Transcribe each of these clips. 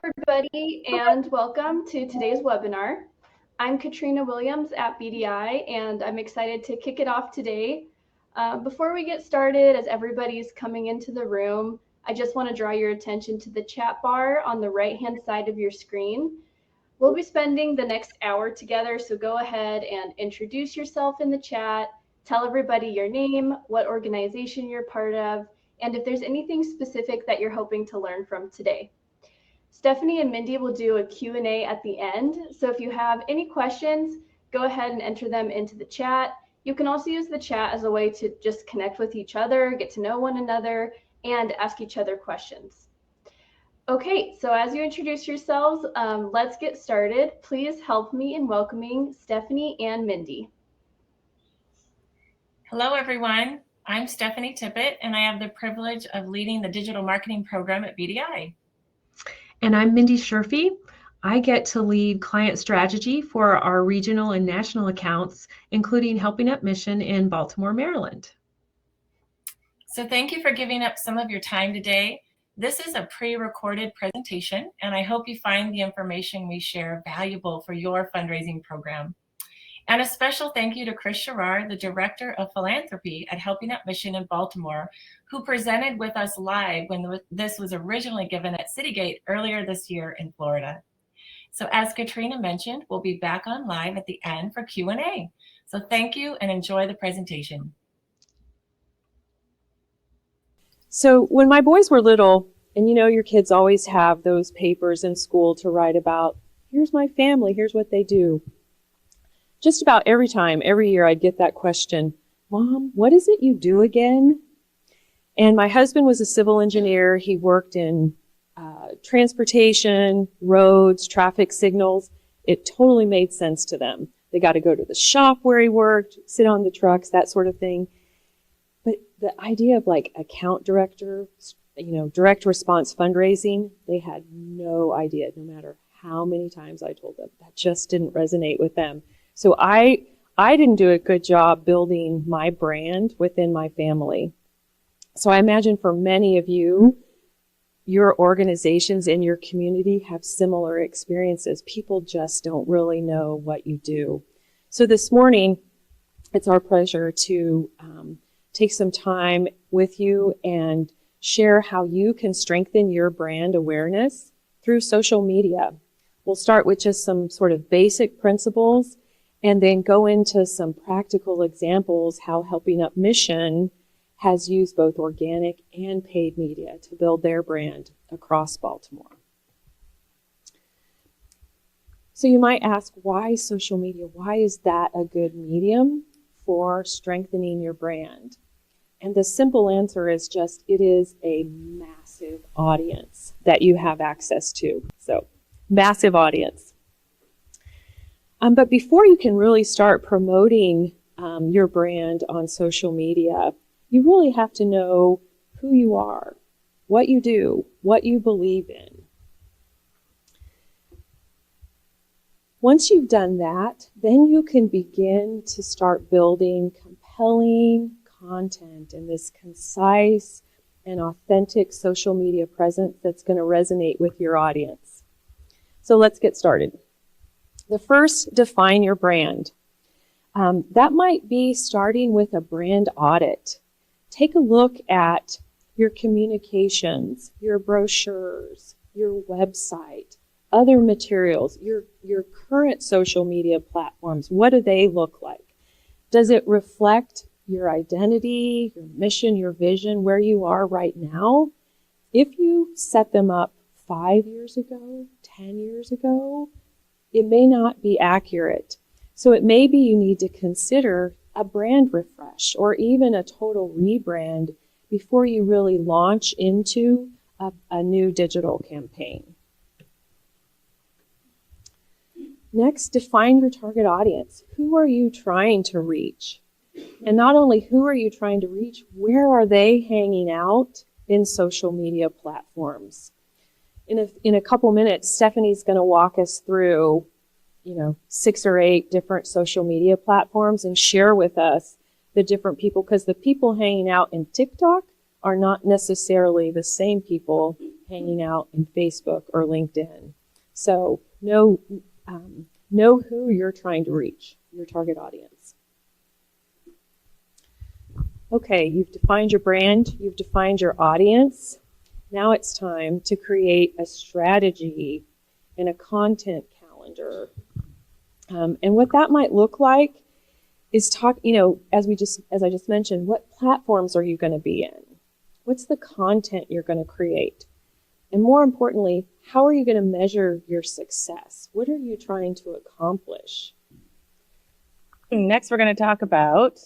everybody, and welcome to today's webinar. I'm Katrina Williams at BDI, and I'm excited to kick it off today. Before we get started, as everybody's coming into the room, I just want to draw your attention to the chat bar on the right-hand side of your screen. We'll be spending the next hour together, so go ahead and introduce yourself in the chat, tell everybody your name, what organization you're part of, and if there's anything specific that you're hoping to learn from today. Stephanie and Mindy will do a Q&A at the end, so if you have any questions, go ahead and enter them into the chat. You can also use the chat as a way to just connect with each other, get to know one another, and ask each other questions. Okay, so as you introduce yourselves, let's get started. Please help me in welcoming Stephanie and Mindy. Hello, everyone. I'm Stephanie Tippett, and I have the privilege of leading the digital marketing program at BDI. And I'm Mindy Sherfy. I get to lead client strategy for our regional and national accounts, including Helping Up Mission in Baltimore, Maryland. So thank you for giving up some of your time today. This is a pre-recorded presentation, and I hope you find the information we share valuable for your fundraising program. And a special thank you to Chris Sherrar, the Director of Philanthropy at Helping Up Mission in Baltimore, who presented with us live when this was originally given at Citygate earlier this year in Florida. So as Katrina mentioned, we'll be back on live at the end for Q&A. So thank you and enjoy the presentation. So when my boys were little, and you know your kids always have those papers in school to write about, here's my family, here's what they do. Just about every year, I'd get that question, Mom, what is it you do again? And my husband was a civil engineer. He worked in transportation, roads, traffic signals. It totally made sense to them. They got to go to the shop where he worked, sit on the trucks, that sort of thing. But the idea of like account director, direct response fundraising, they had no idea, no matter how many times I told them. That just didn't resonate with them. So I didn't do a good job building my brand within my family. So I imagine for many of you, your organizations in your community have similar experiences. People just don't really know what you do. So this morning, it's our pleasure to take some time with you and share how you can strengthen your brand awareness through social media. We'll start with just some sort of basic principles and then go into some practical examples how Helping Up Mission has used both organic and paid media to build their brand across Baltimore. So you might ask, why social media? Why is that a good medium for strengthening your brand? And the simple answer is just, it is a massive audience that you have access to. So, massive audience. But before you can really start promoting your brand on social media, you really have to know who you are, what you do, what you believe in. Once you've done that, then you can begin to start building compelling content and this concise and authentic social media presence that's going to resonate with your audience. So let's get started. The first, define your brand. That might be starting with a brand audit. Take a look at your communications, your brochures, your website, other materials, your current social media platforms. What do they look like? Does it reflect your identity, your mission, your vision, where you are right now? If you set them up 5 years ago, 10 years ago, it may not be accurate. So it may be you need to consider a brand refresh or even a total rebrand before you really launch into a new digital campaign. Next, define your target audience. Who are you trying to reach? And not only who are you trying to reach, where are they hanging out in social media platforms? In a couple minutes, Stephanie's going to walk us through, 6 or 8 different social media platforms and share with us the different people, because the people hanging out in TikTok are not necessarily the same people hanging out in Facebook or LinkedIn. So know who you're trying to reach, your target audience. Okay, you've defined your brand, you've defined your audience. Now it's time to create a strategy and a content calendar. And what that might look like is as I just mentioned, what platforms are you going to be in? What's the content you're going to create? And more importantly, how are you going to measure your success? What are you trying to accomplish? Next, we're going to talk about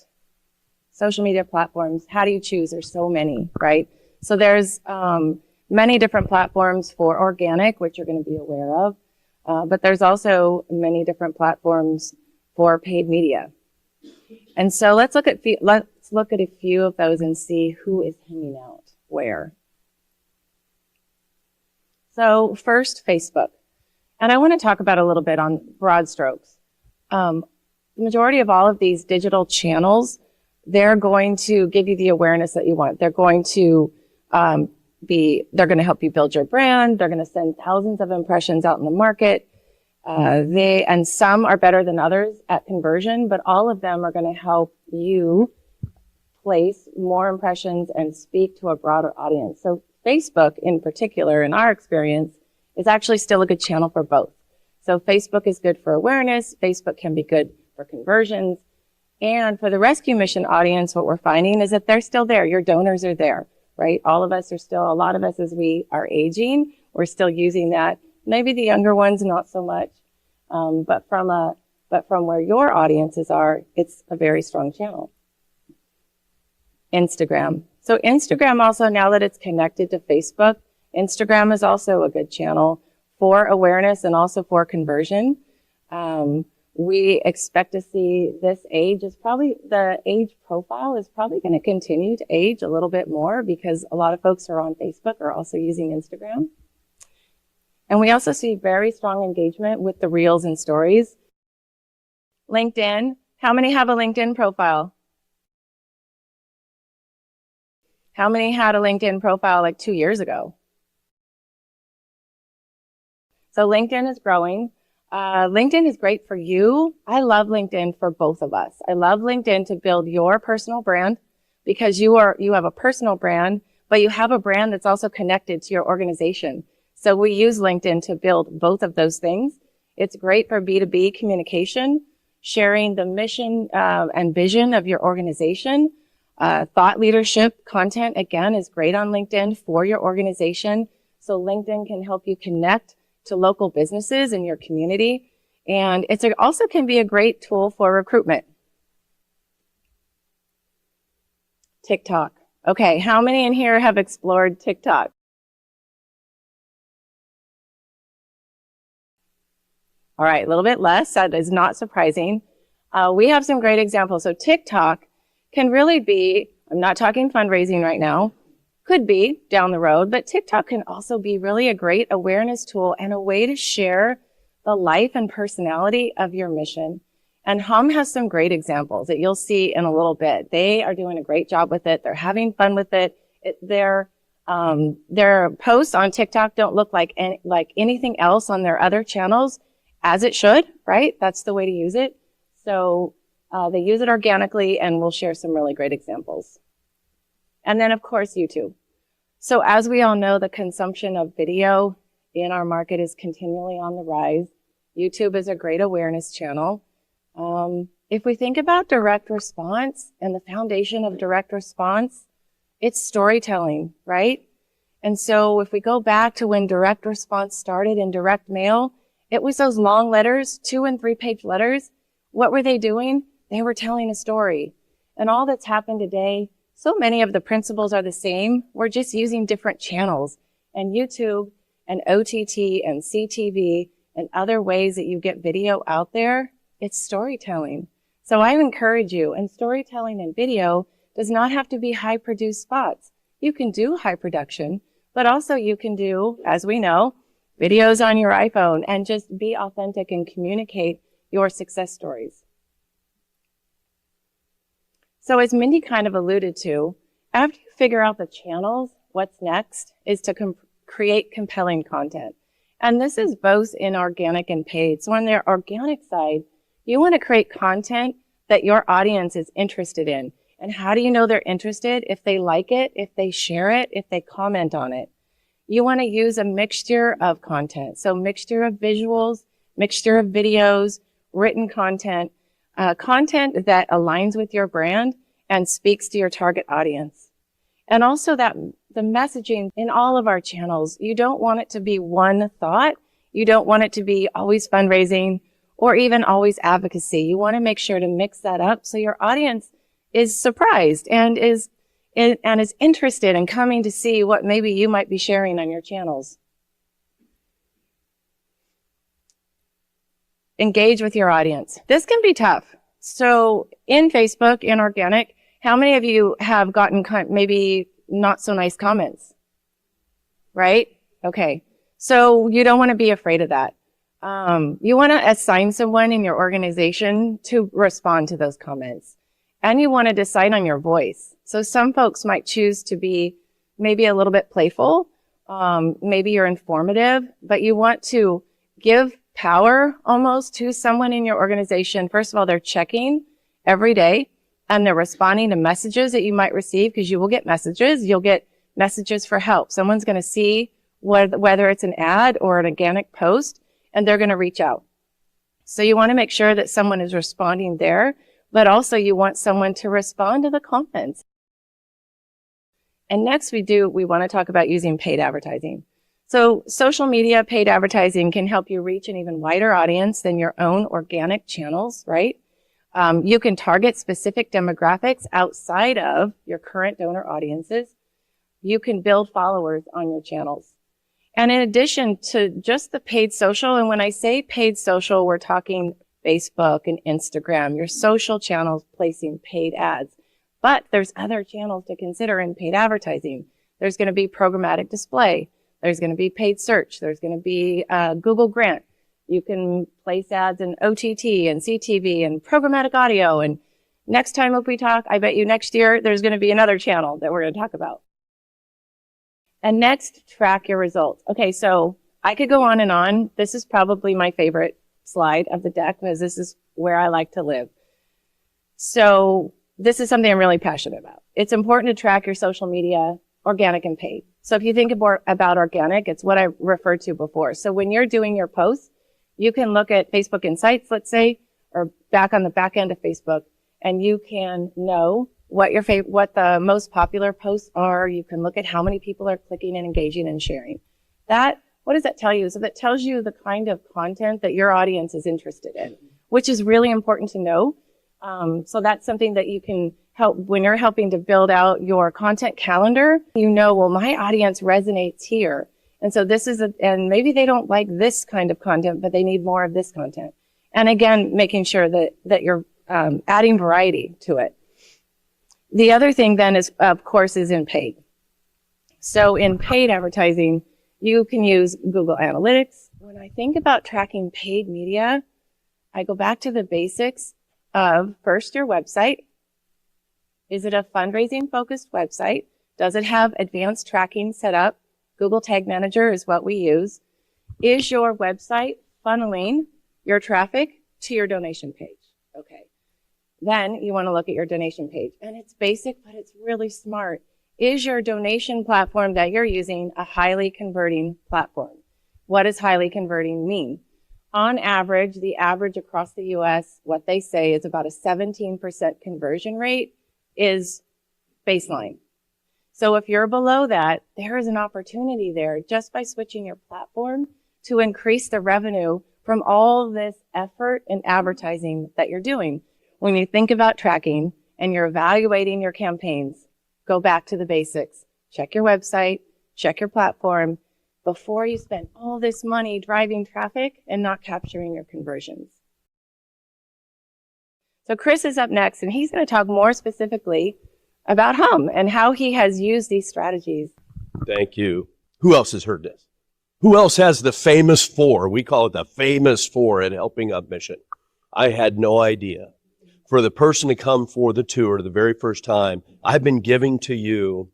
social media platforms. How do you choose? There's so many, right? So there's many different platforms for organic, which you're going to be aware of. But there's also many different platforms for paid media. And so let's look at a few of those and see who is hanging out where. So first, Facebook. And I want to talk about a little bit on broad strokes. The majority of all of these digital channels, they're going to give you the awareness that you want. They're going to they're going to help you build your brand. They're going to send thousands of impressions out in the market. And some are better than others at conversion, but all of them are going to help you place more impressions and speak to a broader audience. So Facebook in particular, in our experience, is actually still a good channel for both. So Facebook is good for awareness. Facebook can be good for conversions. And for the rescue mission audience, what we're finding is that they're still there. Your donors are there, right? A lot of us as we are aging, we're still using that. Maybe the younger ones, not so much. But from where your audiences are, it's a very strong channel. Instagram. So Instagram also, now that it's connected to Facebook, Instagram is also a good channel for awareness and also for conversion. We expect to see the age profile is probably going to continue to age a little bit more because a lot of folks who are on Facebook are also using Instagram. And we also see very strong engagement with the reels and stories. LinkedIn. How many have a LinkedIn profile? How many had a LinkedIn profile like 2 years ago? So LinkedIn is growing. LinkedIn is great for you. I love LinkedIn for both of us. I love LinkedIn to build your personal brand because you have a personal brand, but you have a brand that's also connected to your organization. So we use LinkedIn to build both of those things. It's great for B2B communication, sharing the mission and vision of your organization. Thought leadership content, again, is great on LinkedIn for your organization. So LinkedIn can help you connect to local businesses in your community. And it also can be a great tool for recruitment. TikTok. Okay, how many in here have explored TikTok? All right, a little bit less. That is not surprising. We have some great examples. So TikTok can really be, I'm not talking fundraising right now, could be down the road, but TikTok can also be really a great awareness tool and a way to share the life and personality of your mission. And Hum has some great examples that you'll see in a little bit. They are doing a great job with it. They're having fun with it. Their posts on TikTok don't look like anything else on their other channels, as it should, right? That's the way to use it. So they use it organically, and we'll share some really great examples. And then, of course, YouTube. So as we all know, the consumption of video in our market is continually on the rise. YouTube is a great awareness channel. If we think about direct response and the foundation of direct response, it's storytelling, right? And so if we go back to when direct response started in direct mail, it was those long letters, 2- and 3-page letters. What were they doing? They were telling a story. And all that's happened today, so many of the principles are the same. We're just using different channels. And YouTube and OTT and CTV and other ways that you get video out there, it's storytelling. So I encourage you, and storytelling and video does not have to be high-produced spots. You can do high production, but also you can do, as we know, videos on your iPhone and just be authentic and communicate your success stories. So as Mindy kind of alluded to, after you figure out the channels, what's next is to create compelling content. And this is both in organic and paid. So on the organic side, you want to create content that your audience is interested in. And how do you know they're interested? If they like it, if they share it, if they comment on it. You want to use a mixture of content. So mixture of visuals, mixture of videos, written content, content that aligns with your brand and speaks to your target audience. And also that the messaging in all of our channels, you don't want it to be one thought. You don't want it to be always fundraising or even always advocacy. You want to make sure to mix that up so your audience is surprised and is interested in coming to see what maybe you might be sharing on your channels. Engage with your audience. This can be tough. So in Facebook, in organic, how many of you have gotten maybe not so nice comments? Right? Okay. So you don't want to be afraid of that. You want to assign someone in your organization to respond to those comments. And you want to decide on your voice. So some folks might choose to be maybe a little bit playful. Maybe you're informative, but you want to give power almost to someone in your organization. First of all, they're checking every day and they're responding to messages that you might receive, because you will get messages. You'll get messages for help. Someone's going to see whether it's an ad or an organic post, and they're going to reach out. So you want to make sure that someone is responding there, but also you want someone to respond to the comments. And next we want to talk about using paid advertising. So social media paid advertising can help you reach an even wider audience than your own organic channels, right? You can target specific demographics outside of your current donor audiences. You can build followers on your channels. And in addition to just the paid social, and when I say paid social, we're talking Facebook and Instagram, your social channels placing paid ads. But there's other channels to consider in paid advertising. There's going to be programmatic display. There's going to be paid search. There's going to be Google Grant. You can place ads in OTT and CTV and programmatic audio. And next time if we talk, I bet you next year there's going to be another channel that we're going to talk about. And next, track your results. Okay, so I could go on and on. This is probably my favorite slide of the deck because this is where I like to live. So this is something I'm really passionate about. It's important to track your social media, organic and paid. So if you think about organic, it's what I referred to before. So when you're doing your posts, you can look at Facebook Insights, let's say, or back on the back end of Facebook, and you can know what the most popular posts are. You can look at how many people are clicking and engaging and sharing. What does that tell you? So that tells you the kind of content that your audience is interested in, which is really important to know. So that's something that you can help when you're helping to build out your content calendar. You know, well, my audience resonates here. And so and maybe they don't like this kind of content, but they need more of this content. And again, making sure that you're adding variety to it. The other thing then is, of course, is in paid. So in paid advertising, you can use Google Analytics. When I think about tracking paid media, I go back to the basics of first your website. Is it a fundraising focused website? Does it have advanced tracking set up? Google Tag Manager is what we use. Is your website funneling your traffic to your donation page? Okay. Then you want to look at your donation page. And it's basic, but it's really smart. Is your donation platform that you're using a highly converting platform? What does highly converting mean? On average, the average across the U.S., what they say is about a 17% conversion rate is baseline. So if you're below that, there is an opportunity there just by switching your platform to increase the revenue from all this effort and advertising that you're doing. When you think about tracking and you're evaluating your campaigns, go back to the basics. Check your website, check your platform before you spend all this money driving traffic and not capturing your conversions. So Chris is up next, and he's going to talk more specifically about Hum and how he has used these strategies. Thank you. Who else has heard this? Who else has the famous four? We call it the famous four at Helping Up Mission. I had no idea. For the person to come for the tour the very first time, I've been giving to you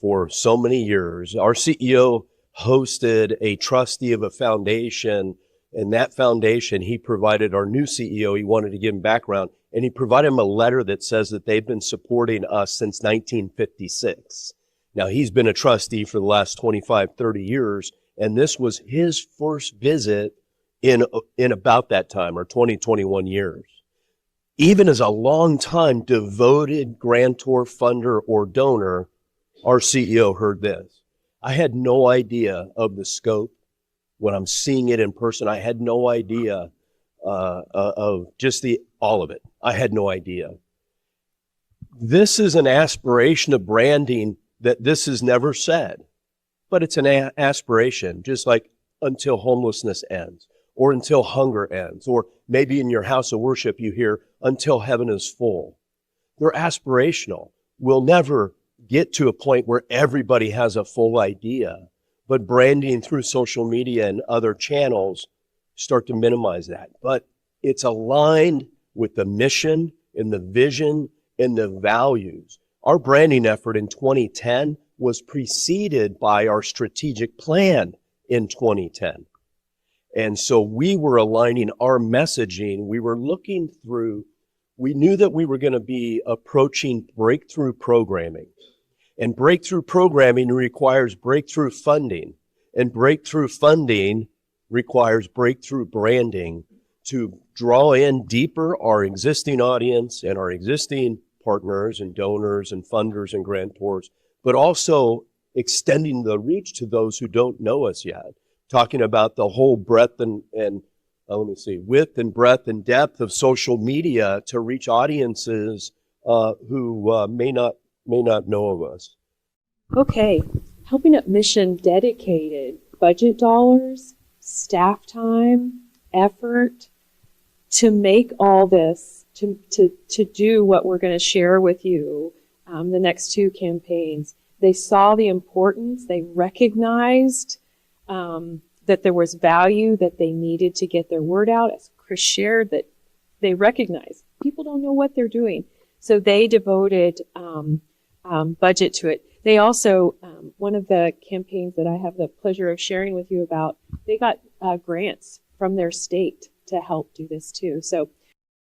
for so many years. Our CEO, hosted a trustee of a foundation, and that foundation, he provided our new CEO, he wanted to give him background, and he provided him a letter that says that they've been supporting us since 1956. Now, he's been a trustee for the last 25, 30 years, and this was his first visit in about that time, or 20, 21 years. Even as a long-time devoted grantor, funder, or donor, our CEO heard this. I had no idea of the scope. When I'm seeing it in person, I had no idea of just all of it. I had no idea. This is an aspiration of branding that this is never said, but it's an aspiration, just like until homelessness ends, or until hunger ends, or maybe in your house of worship you hear, until heaven is full. They're aspirational. We'll never get to a point where everybody has a full idea, but branding through social media and other channels start to minimize that. But it's aligned with the mission and the vision and the values. Our branding effort in 2010 was preceded by our strategic plan in 2010. And so we were aligning our messaging. We were looking through, we knew that we were going to be approaching breakthrough programming. And breakthrough programming requires breakthrough funding. And breakthrough funding requires breakthrough branding to draw in deeper our existing audience and our existing partners and donors and funders and grantors, but also extending the reach to those who don't know us yet. Talking about the whole breadth and width and breadth and depth of social media to reach audiences who may not know of us. Okay, Helping Up Mission dedicated budget dollars, staff time, effort to make all this, to do what we're going to share with you, the next two campaigns. They saw the importance, they recognized that there was value, that they needed to get their word out. As Chris shared, that they recognize people don't know what they're doing. So they devoted budget to it. They also, one of the campaigns that I have the pleasure of sharing with you about, they got grants from their state to help do this too. So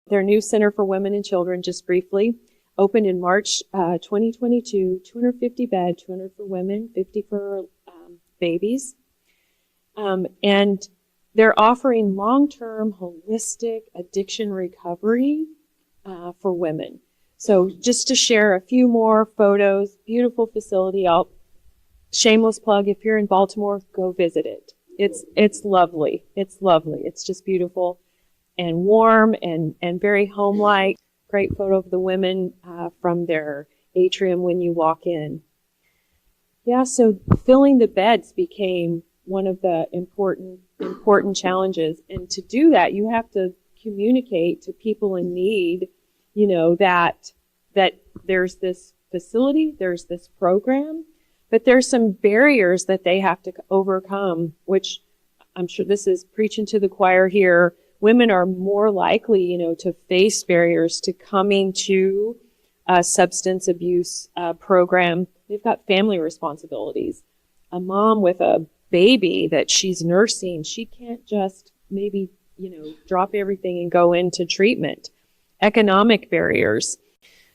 their new Center for Women and Children, just briefly, opened in March 2022, 250 bed, 200 for women, 50 for babies. And they're offering long-term holistic addiction recovery for women. So just to share a few more photos, beautiful facility. Shameless plug, if you're in Baltimore, go visit it. It's lovely. It's lovely. It's just beautiful and warm and very home-like. Great photo of the women from their atrium when you walk in. Yeah, so filling the beds became one of the important challenges. And to do that, you have to communicate to people in need, you know, that there's this facility, there's this program, but there's some barriers that they have to overcome, which I'm sure this is preaching to the choir here. Women are more likely, you know, to face barriers to coming to a substance abuse program. They've got family responsibilities. A mom with a baby that she's nursing, she can't just maybe, you know, drop everything and go into treatment. Economic barriers.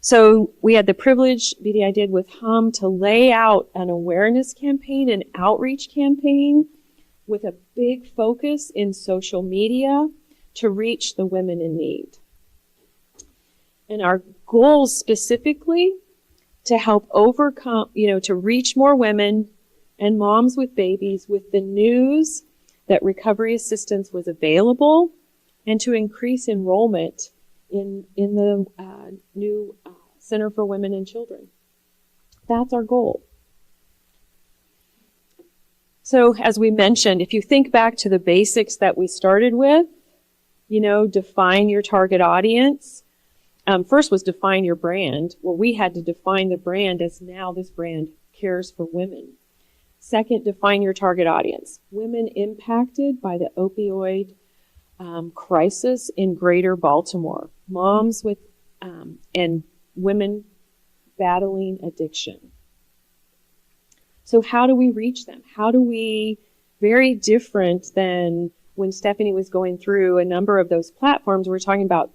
So we had the privilege, BDI did with HUM, to lay out an awareness campaign, an outreach campaign with a big focus in social media to reach the women in need. And our goals specifically to help overcome, you know, to reach more women and moms with babies with the news that recovery assistance was available, and to increase enrollment in the new Center for Women and Children. That's our goal. So as we mentioned, if you think back to the basics that we started with, you know, define your target audience. First was define your brand. Well, we had to define the brand as now this brand cares for women. Second, define your target audience. Women impacted by the opioid crisis in greater Baltimore. Moms with and women battling addiction. So how do we reach them? How do we, very different than when Stephanie was going through a number of those platforms, we're talking about,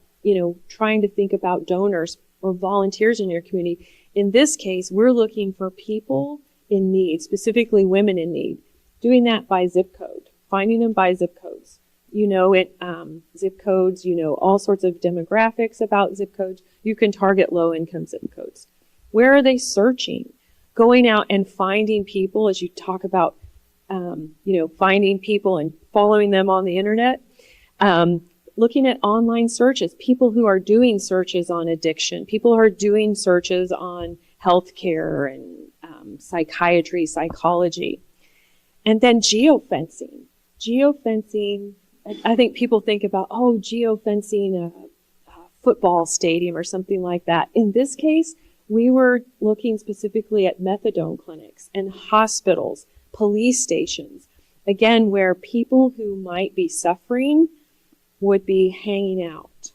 trying to think about donors or volunteers in your community. In this case, we're looking for people in need, specifically women in need. Doing that by zip code, finding them by zip codes. Zip codes, all sorts of demographics about zip codes. You can target low-income zip codes. Where are they searching? Going out and finding people, as you talk about, finding people and following them on the internet. Looking at online searches, people who are doing searches on addiction, people who are doing searches on healthcare and psychiatry, psychology. And then geofencing. Geofencing, I think people think about, geofencing a football stadium or something like that. In this case, we were looking specifically at methadone clinics and hospitals, police stations, again, where people who might be suffering would be hanging out.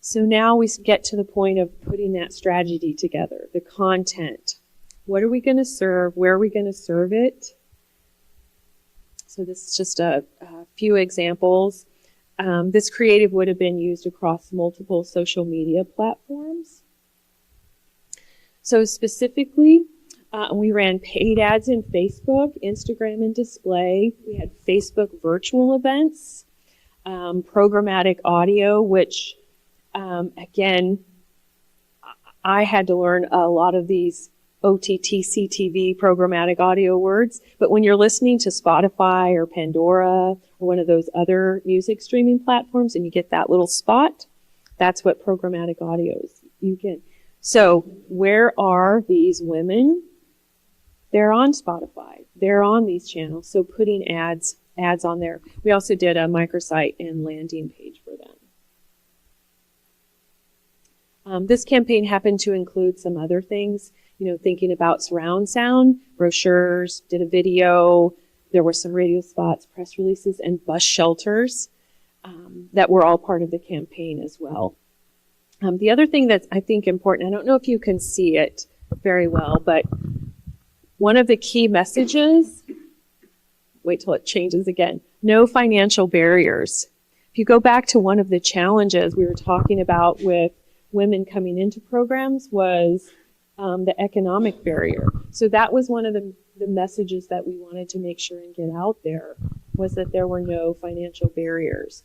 So now we get to the point of putting that strategy together, the content. What are we going to serve? Where are we going to serve it? So this is just a few examples. This creative would have been used across multiple social media platforms. So specifically, we ran paid ads in Facebook, Instagram, and display. We had Facebook virtual events, programmatic audio, which, again, I had to learn a lot of these OTT, CTV, programmatic audio words. But when you're listening to Spotify or Pandora or one of those other music streaming platforms and you get that little spot, that's what programmatic audio is. So where are these women? They're on Spotify. They're on these channels. So putting ads on there. We also did a microsite and landing page for them. This campaign happened to include some other things, thinking about surround sound, brochures, did a video. There were some radio spots, press releases, and bus shelters that were all part of the campaign as well. The other thing that's, I think, important, I don't know if you can see it very well, but one of the key messages, wait till it changes again, no financial barriers. If you go back to one of the challenges we were talking about with women coming into programs was the economic barrier. So that was one of the messages that we wanted to make sure and get out there, was that there were no financial barriers.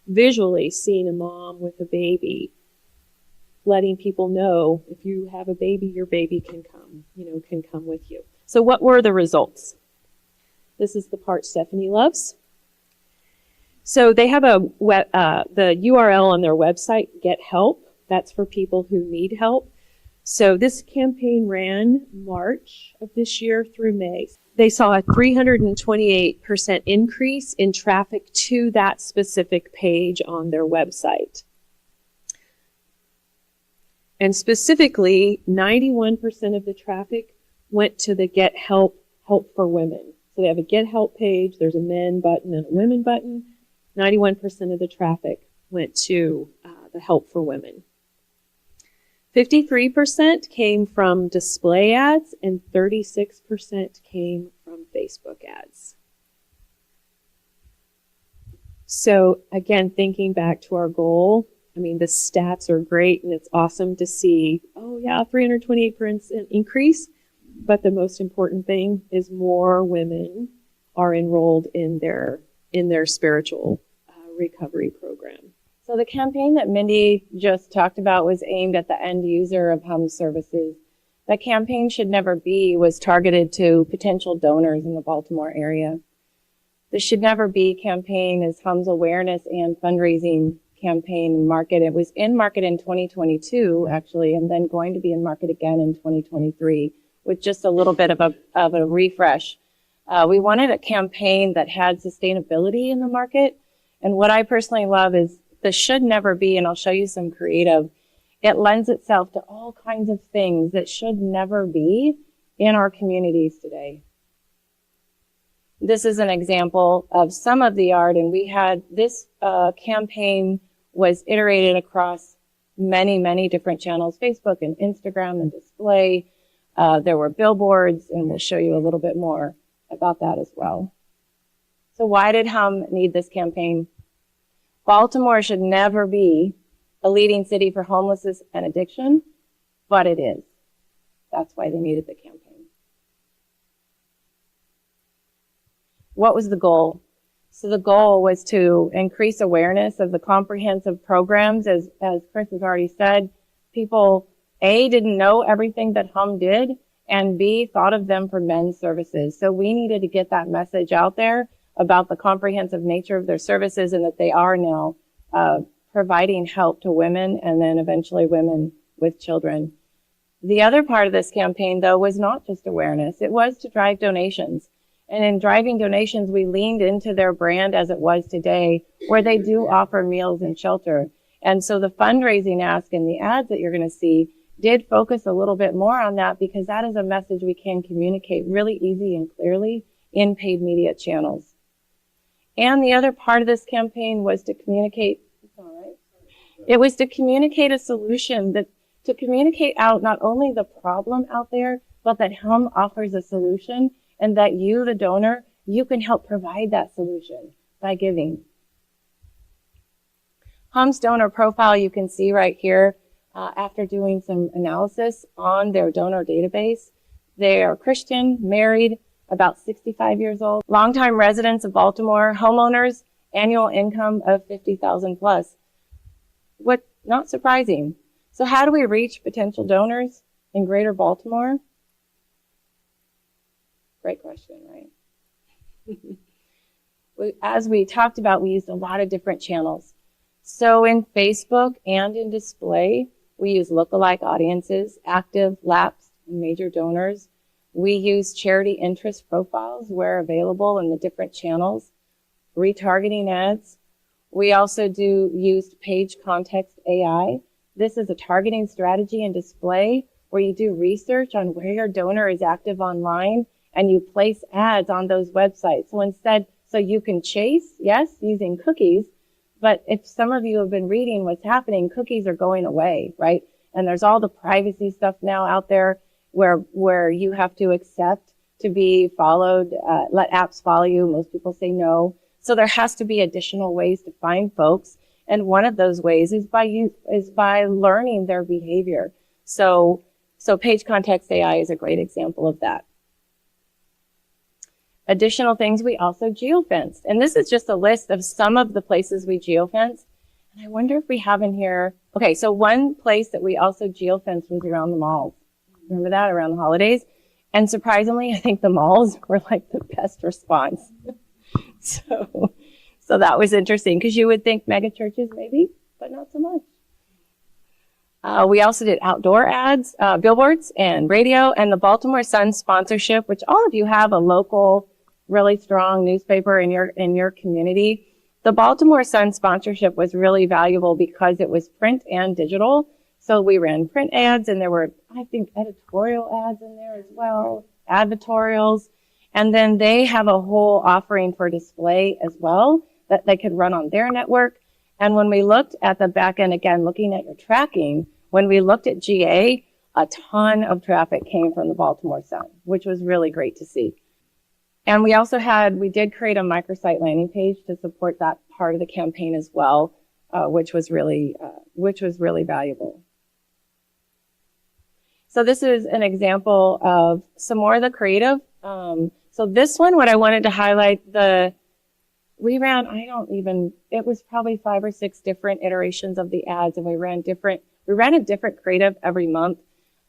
Visually, seeing a mom with a baby, letting people know if you have a baby, your baby can come with you. So what were the results? This is the part Stephanie loves. So they have the URL on their website, Get Help. That's for people who need help. So this campaign ran March of this year through May. They saw a 328% increase in traffic to that specific page on their website. And specifically, 91% of the traffic went to the Get Help for Women. So they have a Get Help page, there's a men button and a women button. 91% of the traffic went to the Help for Women. 53% came from display ads and 36% came from Facebook ads. So again, thinking back to our goal, I mean, the stats are great and it's awesome to see, 328% increase. But the most important thing is more women are enrolled in their spiritual recovery program. So the campaign that Mindy just talked about was aimed at the end user of HUMS services. The campaign Should Never Be was targeted to potential donors in the Baltimore area. The Should Never Be campaign is HUMS awareness and fundraising campaign and market. It was in market in 2022, actually, and then going to be in market again in 2023 with just a little bit of a refresh. We wanted a campaign that had sustainability in the market. And what I personally love is the should never be, and I'll show you some creative. It lends itself to all kinds of things that should never be in our communities today. This is an example of some of the art, and we had this campaign was iterated across many, many different channels, Facebook and Instagram and display. There were billboards, and we'll show you a little bit more about that as well. So why did HUM need this campaign? Baltimore should never be a leading city for homelessness and addiction, but it is. That's why they needed the campaign. What was the goal? So the goal was to increase awareness of the comprehensive programs. As Chris has already said, people, A, didn't know everything that HUM did, and B, thought of them for men's services. So we needed to get that message out there about the comprehensive nature of their services and that they are now providing help to women and then eventually women with children. The other part of this campaign, though, was not just awareness. It was to drive donations. And in driving donations, we leaned into their brand as it was today, where they do offer meals and shelter. And so the fundraising ask and the ads that you're going to see did focus a little bit more on that, because that is a message we can communicate really easy and clearly in paid media channels. And the other part of this campaign was to communicate, it was to communicate a solution, to communicate out not only the problem out there, but that HUM offers a solution, and that you, the donor, you can help provide that solution by giving. HUM's donor profile you can see right here after doing some analysis on their donor database. They are Christian, married, about 65 years old, longtime residents of Baltimore, homeowners, annual income of $50,000 plus. What, not surprising. So how do we reach potential donors in greater Baltimore? Great question, right? As we talked about, we used a lot of different channels. So in Facebook and in display, we use lookalike audiences, active, lapsed, and major donors. We use charity interest profiles where available in the different channels, retargeting ads. We also use page context AI. This is a targeting strategy in display where you do research on where your donor is active online, and you place ads on those websites. So you can chase, yes, using cookies, but if some of you have been reading what's happening, cookies are going away, right? And there's all the privacy stuff now out there where you have to accept to be followed, let apps follow you. Most people say no. So there has to be additional ways to find folks. And one of those ways is by learning their behavior. So page context AI is a great example of that. Additional things, we also geofenced. And this is just a list of some of the places we geofenced. And I wonder if we have in here, okay, so one place that we also geofenced was around the malls. Remember that, around the holidays? And surprisingly, I think the malls were like the best response. So that was interesting, because you would think mega churches maybe, but not so much. We also did outdoor ads, billboards and radio, and the Baltimore Sun sponsorship, which all of you have a local, really strong newspaper in your community. The Baltimore Sun sponsorship was really valuable because it was print and digital. So we ran print ads, and there were, I think, editorial ads in there as well, advertorials. And then they have a whole offering for display as well that they could run on their network. And when we looked at the back end, again, looking at your tracking, when we looked at GA, a ton of traffic came from the Baltimore Sun, which was really great to see. And we did create a microsite landing page to support that part of the campaign as well, which was really valuable. So this is an example of some more of the creative. So this one, what I wanted to highlight, it was probably 5 or 6 different iterations of the ads, and we ran a different creative every month.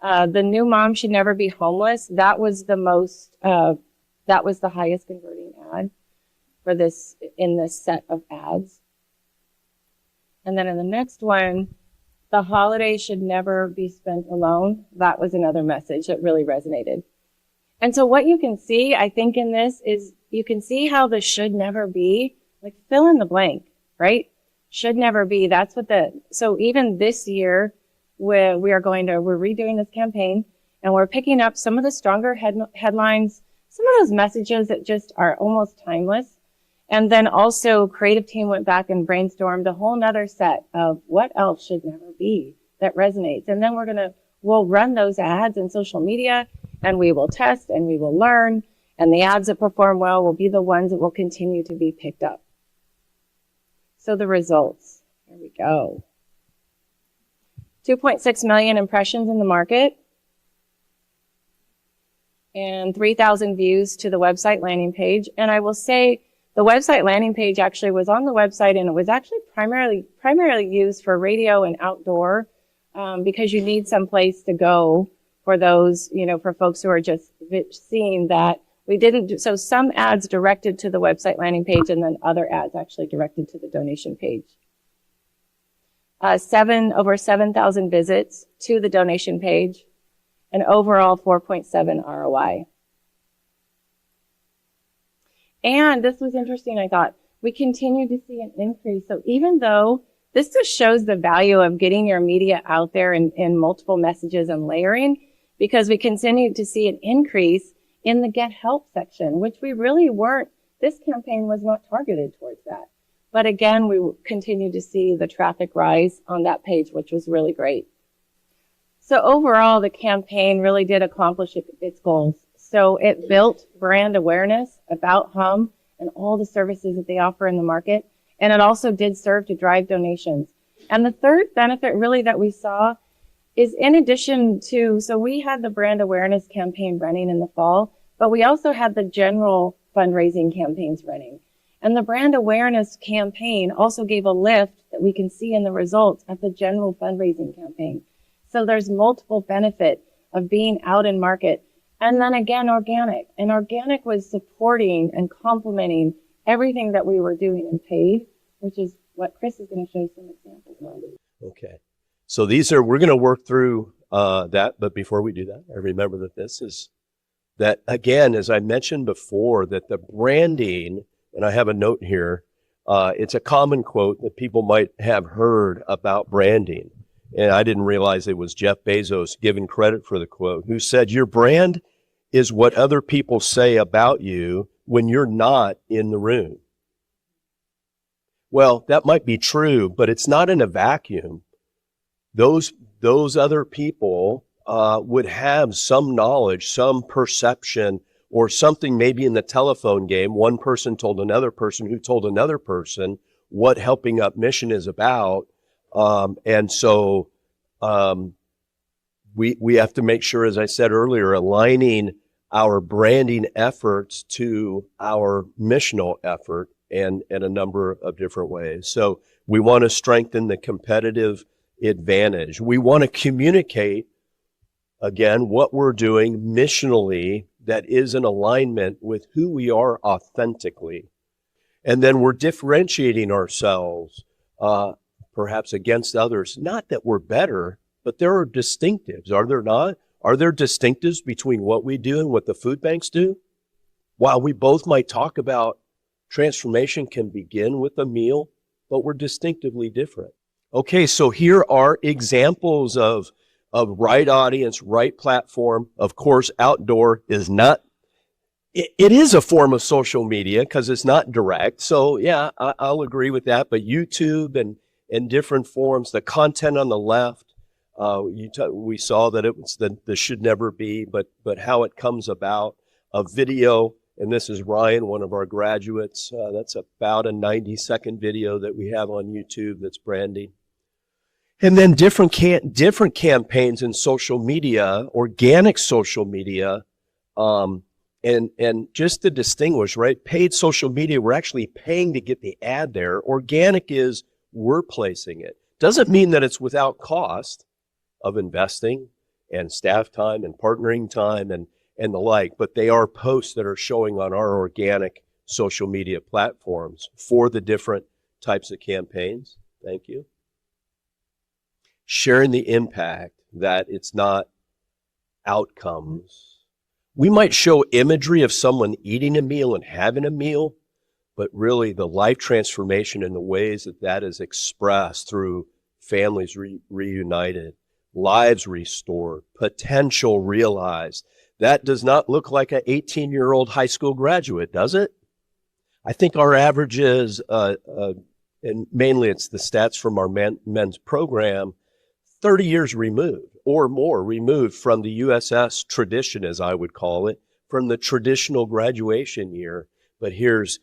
The new mom should never be homeless. That was the highest converting ad for this, in this set of ads. And then in the next one, the holidays should never be spent alone. That was another message that really resonated. And so what you can see, I think, in this is you can see how the should never be, like fill in the blank, right? Should never be. So even this year, we're redoing this campaign, and we're picking up some of the stronger headlines, some of those messages that just are almost timeless. And then also creative team went back and brainstormed a whole nother set of what else should never be. that resonates. And then we'll run those ads in social media, and we will test and we will learn, and the ads that perform well will be the ones that will continue to be picked up. So the results, here we go. 2.6 million impressions in the market, and 3,000 views to the website landing page. And I will say the website landing page actually was on the website, and it was actually primarily used for radio and outdoor, because you need some place to go for those, for folks who are just seeing that we didn't do, so some ads directed to the website landing page, and then other ads actually directed to the donation page. Over 7,000 visits to the donation page, and overall 4.7 ROI. And this was interesting, I thought. We continue to see an increase. So even though this just shows the value of getting your media out there in multiple messages and layering, because we continue to see an increase in the Get Help section, which we really weren't, this campaign was not targeted towards that. But again, we continue to see the traffic rise on that page, which was really great. So overall, the campaign really did accomplish its goals. So it built brand awareness about Hum and all the services that they offer in the market. And it also did serve to drive donations. And the third benefit really that we saw is in addition to, so we had the brand awareness campaign running in the fall, but we also had the general fundraising campaigns running. And the brand awareness campaign also gave a lift that we can see in the results at the general fundraising campaign. So there's multiple benefit of being out in market. And then again, organic. And organic was supporting and complementing everything that we were doing in paid, which is what Chris is going to show some examples of. Okay. So we're going to work through that. But before we do that, I remember that this is that, again, as I mentioned before, that the branding, and I have a note here, it's a common quote that people might have heard about branding. And I didn't realize it was Jeff Bezos giving credit for the quote, who said, "Your brand is what other people say about you when you're not in the room." Well, that might be true, but it's not in a vacuum. Those other people would have some knowledge, some perception, or something maybe in the telephone game. One person told another person who told another person what Helping Up Mission is about. And so we have to make sure, as I said earlier, aligning our branding efforts to our missional effort and in a number of different ways. So we want to strengthen the competitive advantage. We want to communicate, again, what we're doing missionally that is in alignment with who we are authentically. And then we're differentiating ourselves perhaps against others. Not that we're better, but there are distinctives, are there not? Are there distinctives between what we do and what the food banks do? While we both might talk about transformation can begin with a meal, but we're distinctively different. Okay, so here are examples of right audience, right platform. Of course, outdoor is not, it is a form of social media because it's not direct. So yeah, I'll agree with that. But YouTube and different forms, the content on the left, we saw that it was the should never be, but how it comes about, a video, and this is Ryan, one of our graduates. That's about a 90-second video that we have on YouTube that's branding. And then different campaigns in social media, organic social media, and just to distinguish, right? Paid social media, we're actually paying to get the ad there. Organic is we're placing it. Doesn't mean that it's without cost of investing and staff time and partnering time and the like, but they are posts that are showing on our organic social media platforms for the different types of campaigns. Thank you. Sharing the impact, that it's not outcomes. We might show imagery of someone eating a meal and having a meal, but really the life transformation and the ways that is expressed through families reunited, lives restored, potential realized. That does not look like an 18-year-old high school graduate, does it? I think our average is, and mainly it's the stats from our men's program, 30 years removed or more removed from the USS tradition, as I would call it, from the traditional graduation year. But here's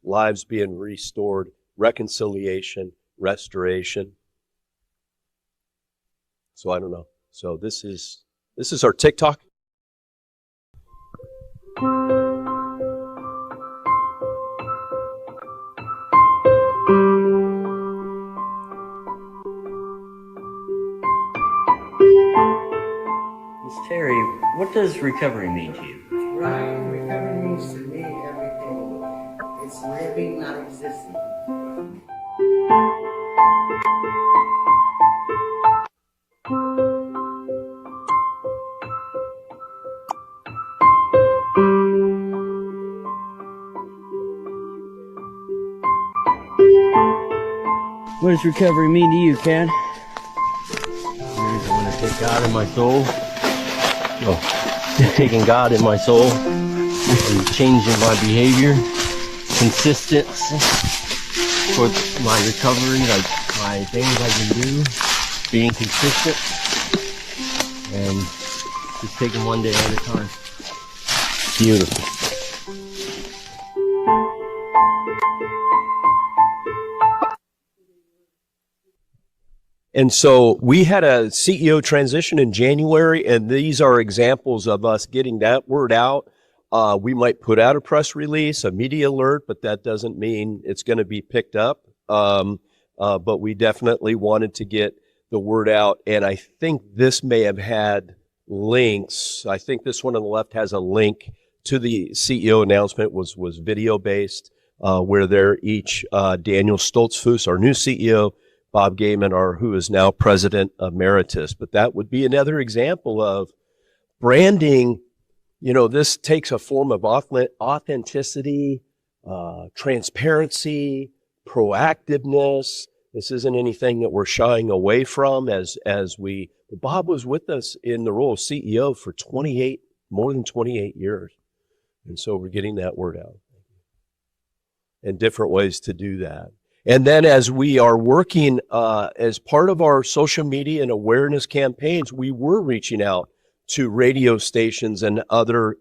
lives being restored, reconciliation, restoration. So I don't know. So this is our TikTok. Miss Terry, what does recovery mean to you? Right, recovery means to me everything. It's living, not existing. What does recovery mean to you, Ken? I want to take God in my soul. Taking God in my soul and changing my behavior, consistency for my recovery, like my things I can do, being consistent, and just taking one day at a time. Beautiful. And so we had a CEO transition in January, and these are examples of us getting that word out. We might put out a press release, a media alert, but that doesn't mean it's going to be picked up. But we definitely wanted to get the word out. And I think this may have had links. I think this one on the left has a link to the CEO announcement, was video based, where they're each, Daniel Stoltzfus, our new CEO, Bob Gaiman, who is now president emeritus. But that would be another example of branding. You know, this takes a form of authenticity, transparency, proactiveness. This isn't anything that we're shying away from Bob was with us in the role of CEO for more than 28 years. And so we're getting that word out and different ways to do that. And then as we are working as part of our social media and awareness campaigns, we were reaching out to radio stations and other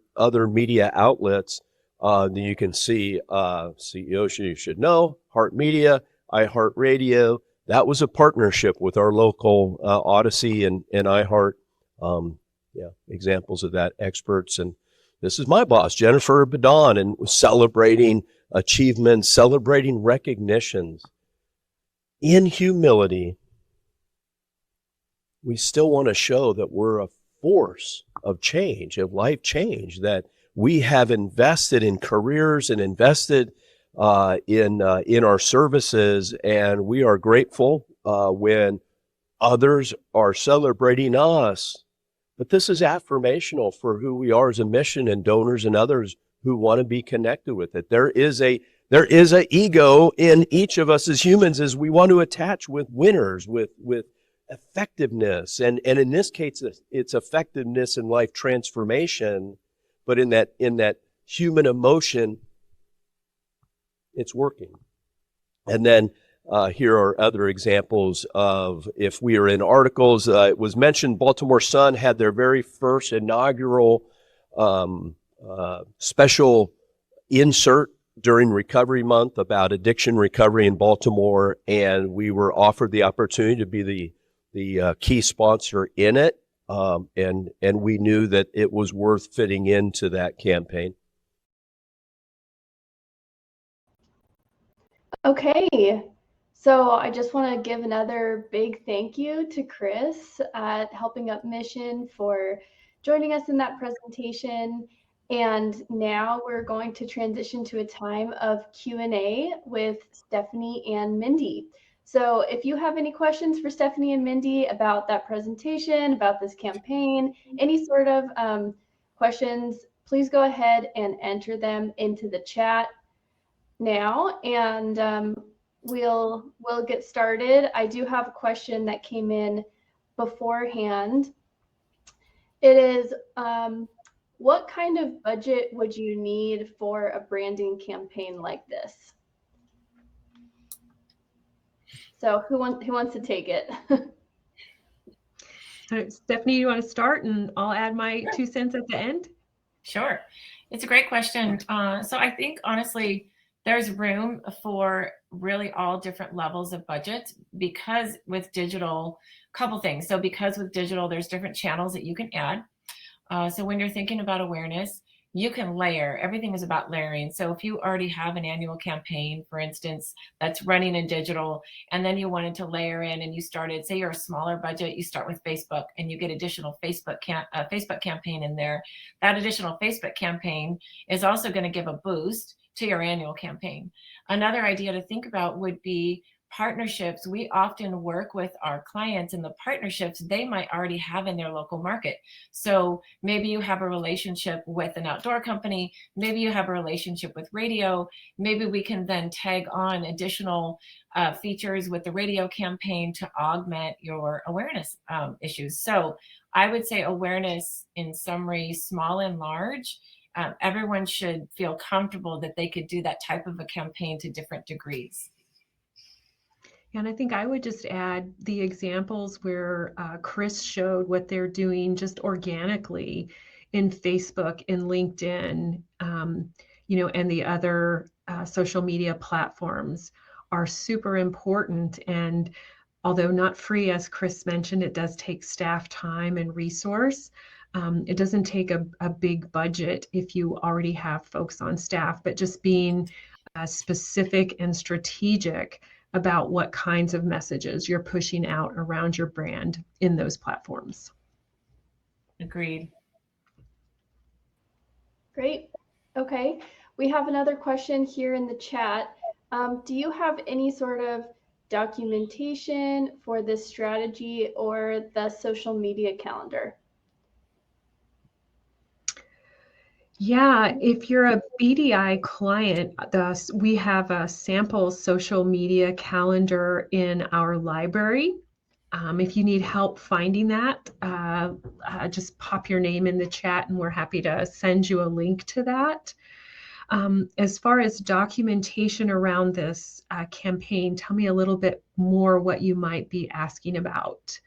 media outlets. You can see CEO You Should Know, Heart Media, iHeart Radio. That was a partnership with our local Odyssey and iHeart. Examples of that, experts. And this is my boss, Jennifer Badon, and celebrating achievements, celebrating recognitions. In humility, we still want to show that we're a force of change, of life change, that we have invested in careers and invested in our services, and we are grateful when others are celebrating us. But this is affirmational for who we are as a mission, and donors and others who want to be connected with it. There is a ego in each of us as humans, as we want to attach with winners, with effectiveness, and in this case, it's effectiveness in life transformation. But in that human emotion, it's working. And then here are other examples of, if we are in articles, it was mentioned Baltimore Sun had their very first inaugural special insert during Recovery Month about addiction recovery in Baltimore, and we were offered the opportunity to be the key sponsor in it, and we knew that it was worth fitting into that campaign. Okay, so I just want to give another big thank you to Chris at Helping Up Mission for joining us in that presentation. And now we're going to transition to a time of Q&A with Stephanie and Mindy. So if you have any questions for Stephanie and Mindy about that presentation, about this campaign, any sort of questions, please go ahead and enter them into the chat now, and we'll get started. I do have a question that came in beforehand. It is, what kind of budget would you need for a branding campaign like this? So who wants to take it? Stephanie, you want to start and I'll add my 2 cents at the end? Sure. It's a great question. So I think honestly, there's room for really all different levels of budget because with digital, couple things. So because with digital, there's different channels that you can add. So when you're thinking about awareness, you can layer. Everything is about layering. So if you already have an annual campaign, for instance, that's running in digital, and then you wanted to layer in and you started, say you're a smaller budget, you start with Facebook and you get additional Facebook campaign in there. That additional Facebook campaign is also going to give a boost to your annual campaign. Another idea to think about would be partnerships. We often work with our clients, and the partnerships they might already have in their local market. So maybe you have a relationship with an outdoor company, maybe you have a relationship with radio, maybe we can then tag on additional features with the radio campaign to augment your awareness issues. So I would say awareness, in summary, small and large, everyone should feel comfortable that they could do that type of a campaign to different degrees. And I think I would just add the examples where Chris showed what they're doing just organically in Facebook and LinkedIn, and the other social media platforms are super important. And although not free, as Chris mentioned, it does take staff time and resource. It doesn't take a big budget if you already have folks on staff, but just being specific and strategic about what kinds of messages you're pushing out around your brand in those platforms. Agreed. Great. Okay. We have another question here in the chat. Do you have any sort of documentation for this strategy or the social media calendar? Yeah, if you're a BDI client, we have a sample social media calendar in our library. If you need help finding that, just pop your name in the chat and we're happy to send you a link to that. As far as documentation around this campaign, tell me a little bit more what you might be asking about.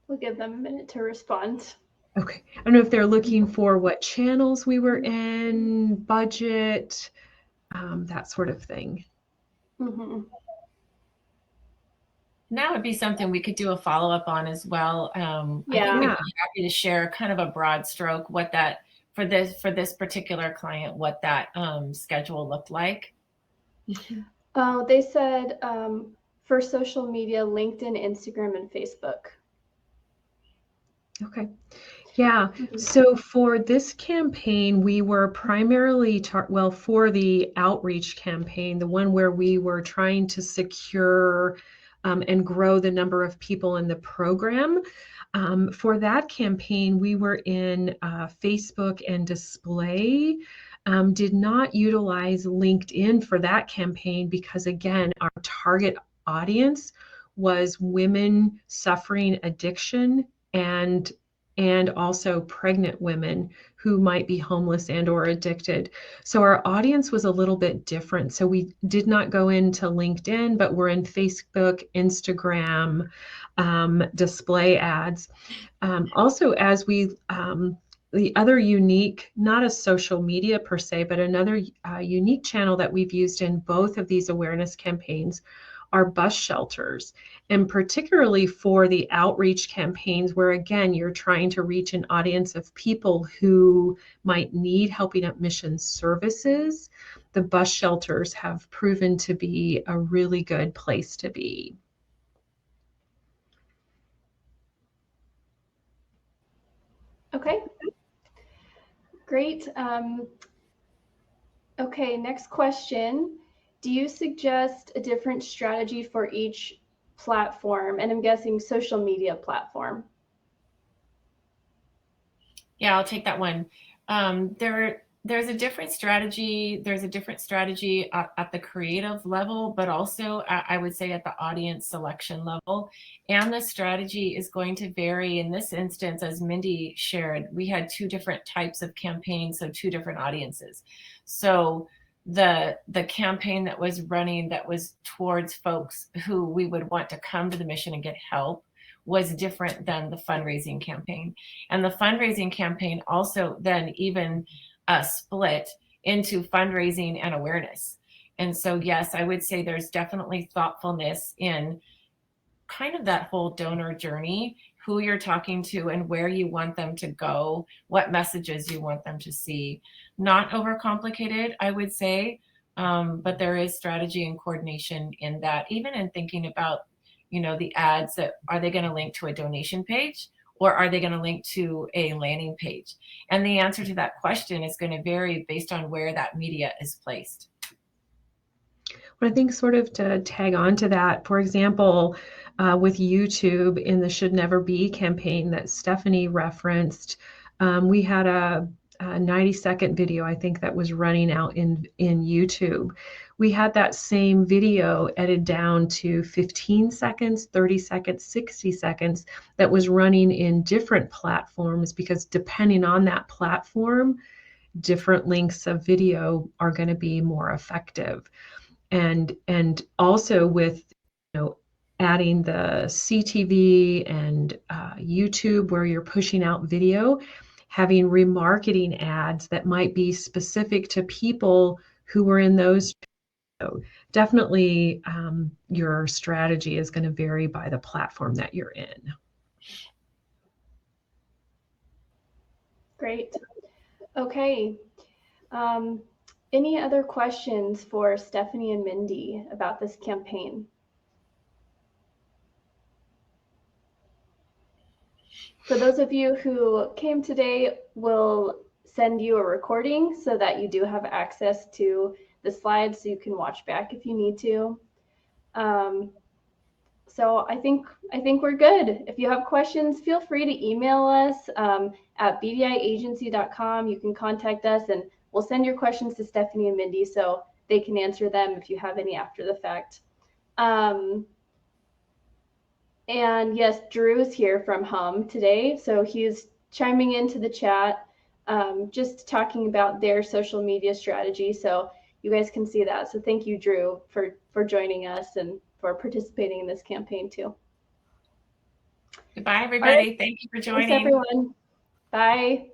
We'll give them a minute to respond. Okay. I don't know if they're looking for what channels we were in, budget, that sort of thing. Mm-hmm. That would be something we could do a follow-up on as well. I think we'd be happy to share kind of a broad stroke what that for this particular client, what that schedule looked like. They said for social media, LinkedIn, Instagram, and Facebook. Okay. Yeah. So for this campaign, we were primarily, for the outreach campaign, the one where we were trying to secure and grow the number of people in the program. For that campaign, we were in Facebook and display. Did not utilize LinkedIn for that campaign because, again, our target audience was women suffering addiction and also pregnant women who might be homeless and or addicted. So our audience was a little bit different. So we did not go into LinkedIn, but we're in Facebook, Instagram, display ads. Also, as the other unique, not a social media per se, but another unique channel that we've used in both of these awareness campaigns are bus shelters, and particularly for the outreach campaigns where, again, you're trying to reach an audience of people who might need Helping Up Mission services. The bus shelters have proven to be a really good place to be. Okay. Great. Okay, next question. Do you suggest a different strategy for each platform? And I'm guessing social media platform. Yeah, I'll take that one. There's a different strategy. There's a different strategy at the creative level, but also I would say at the audience selection level. And the strategy is going to vary. In this instance, as Mindy shared, we had two different types of campaigns, so two different audiences. So the campaign that was running that was towards folks who we would want to come to the mission and get help was different than the fundraising campaign. And the fundraising campaign also then even split into fundraising and awareness. And so, yes, I would say there's definitely thoughtfulness in kind of that whole donor journey, who you're talking to and where you want them to go, what messages you want them to see. Not overcomplicated, I would say, but there is strategy and coordination in that, even in thinking about, the ads that are they going to link to a donation page or are they going to link to a landing page? And the answer to that question is going to vary based on where that media is placed. But I think sort of to tag on to that, for example, with YouTube in the Should Never Be campaign that Stephanie referenced, we had a 90-second video, I think, that was running out in YouTube. We had that same video edited down to 15 seconds, 30 seconds, 60 seconds that was running in different platforms, because depending on that platform, different lengths of video are going to be more effective. And also with adding the CTV and YouTube where you're pushing out video, having remarketing ads that might be specific to people who are in those. So definitely your strategy is going to vary by the platform that you're in. Great. Okay. Any other questions for Stephanie and Mindy about this campaign? For those of you who came today, we'll send you a recording so that you do have access to the slides so you can watch back if you need to. So I think we're good. If you have questions, feel free to email us at bdiagency.com. You can contact us and we'll send your questions to Stephanie and Mindy so they can answer them if you have any after the fact. And yes, Drew is here from Hum today. So he's chiming into the chat, just talking about their social media strategy. So you guys can see that. So thank you, Drew, for joining us and for participating in this campaign too. Goodbye, everybody. Right. Thank you for joining. Thanks, everyone. Bye.